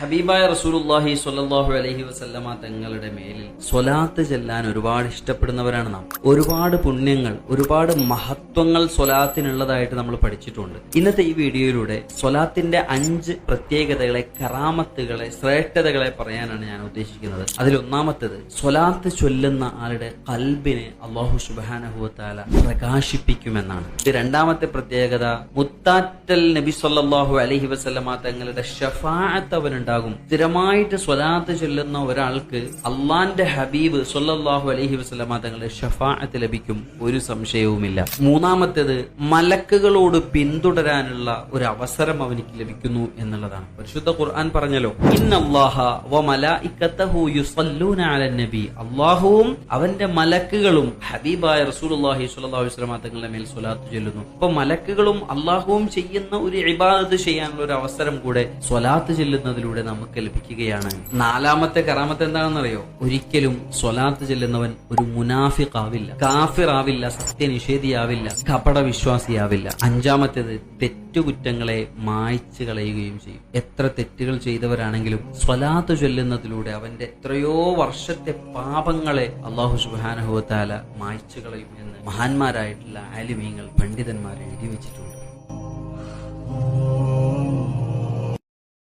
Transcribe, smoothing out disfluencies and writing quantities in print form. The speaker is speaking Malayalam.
ഹബീബായ റസൂലുള്ളാഹി സ്വല്ലല്ലാഹു അലൈഹി വസല്ലമ തങ്ങളുടെ മേലിൽ സ്വലാത്ത് ചെല്ലാൻ ഒരുപാട് ഇഷ്ടപ്പെടുന്നവരാണ് നാം. ഒരുപാട് പുണ്യങ്ങൾ, ഒരുപാട് മഹത്വങ്ങൾ സ്വലാത്തിനുള്ളതായിട്ട് നമ്മൾ പഠിച്ചിട്ടുണ്ട്. ഇന്നത്തെ ഈ വീഡിയോയിലൂടെ സ്വലാത്തിന്റെ 5 പ്രത്യേകതകളെ, കറാമത്തുകളെ, ശ്രേഷ്ഠതകളെ പറയാനാണ് ഞാൻ ഉദ്ദേശിക്കുന്നത്. അതിലൊന്നാമത്തേത്, സ്വലാത്ത് ചൊല്ലുന്ന ആളുടെ ഖൽബിനെ അല്ലാഹു സുബ്ഹാനഹു വ തആല പ്രകാശിപ്പിക്കുമെന്നാണ്. രണ്ടാമത്തെ പ്രത്യേകത, മുത്താറ്റൽ നബി സ്വല്ലല്ലാഹു അലൈഹി വസല്ലമ തങ്ങളുടെ ശഫാഅത്ത് അവനുണ്ടാകും. സ്ഥിരമായിട്ട് സ്വലാത്ത് ചൊല്ലുന്ന ഒരാൾക്ക് അള്ളാന്റെ ഹബീബ് സ്വല്ലല്ലാഹു അലൈഹി വസല്ലമ തങ്ങളുടെ ശഫാഅത്ത് ലഭിക്കും, ഒരു സംശയവുമില്ല. മൂന്നാമത്തേത്, മലക്കുകളോട് പിന്തുടരാനുള്ള ഒരു അവസരം അവനിക്ക് ലഭിക്കുന്നു എന്നുള്ളതാണ്. പരിശുദ്ധ ഖുർആൻ പറഞ്ഞല്ലോ, ഇന്നല്ലാഹ വ മലായികതഹു യുസല്ലൂന അലൻ നബി. അല്ലാഹുവും അവന്റെ മലക്കുകളും ഹബീബായ റസൂലുള്ളാഹി സ്വല്ലല്ലാഹു അലൈഹി വസല്ലമ തങ്ങളുടെ മേൽ സ്വലാത്ത് ചൊല്ലുന്നു. അപ്പൊ മലക്കുകളും അല്ലാഹുവും ചെയ്യുന്ന ഒരു ഇബാദത്ത് ചെയ്യാനുള്ള ഒരു അവസരം കൂടെ സ്വലാത്ത് ചെല്ലുന്നതിലൂടെ നമുക്ക് ലഭിക്കുകയാണ്. നാലാമത്തെ കറാമത്ത് എന്താണെന്നറിയോ? ഒരിക്കലും സ്വലാത്ത് ചെല്ലുന്നവൻ ഒരു മുനാഫിഖ് ആവില്ല, കാഫിർ ആവില്ല, സത്യനിഷേധിയാവില്ല, കപട വിശ്വാസിയാവില്ല. അഞ്ചാമത്തേത്, തെറ്റുകുറ്റങ്ങളെ മായ്ച്ചു കളയുകയും ചെയ്യും. എത്ര തെറ്റുകൾ ചെയ്തവരാണെങ്കിലും സ്വലാത്ത് ചൊല്ലുന്നതിലൂടെ അവന്റെ എത്രയോ വർഷത്തെ പാപങ്ങളെ അല്ലാഹു സുബ്ഹാനഹു വ തആല മായ്ച്ചു കളയും എന്ന് മഹാന്മാരായിട്ടുള്ള ആലിമീങ്ങൾ, പണ്ഡിതന്മാർ എഴുതി വെച്ചിട്ടുണ്ട്.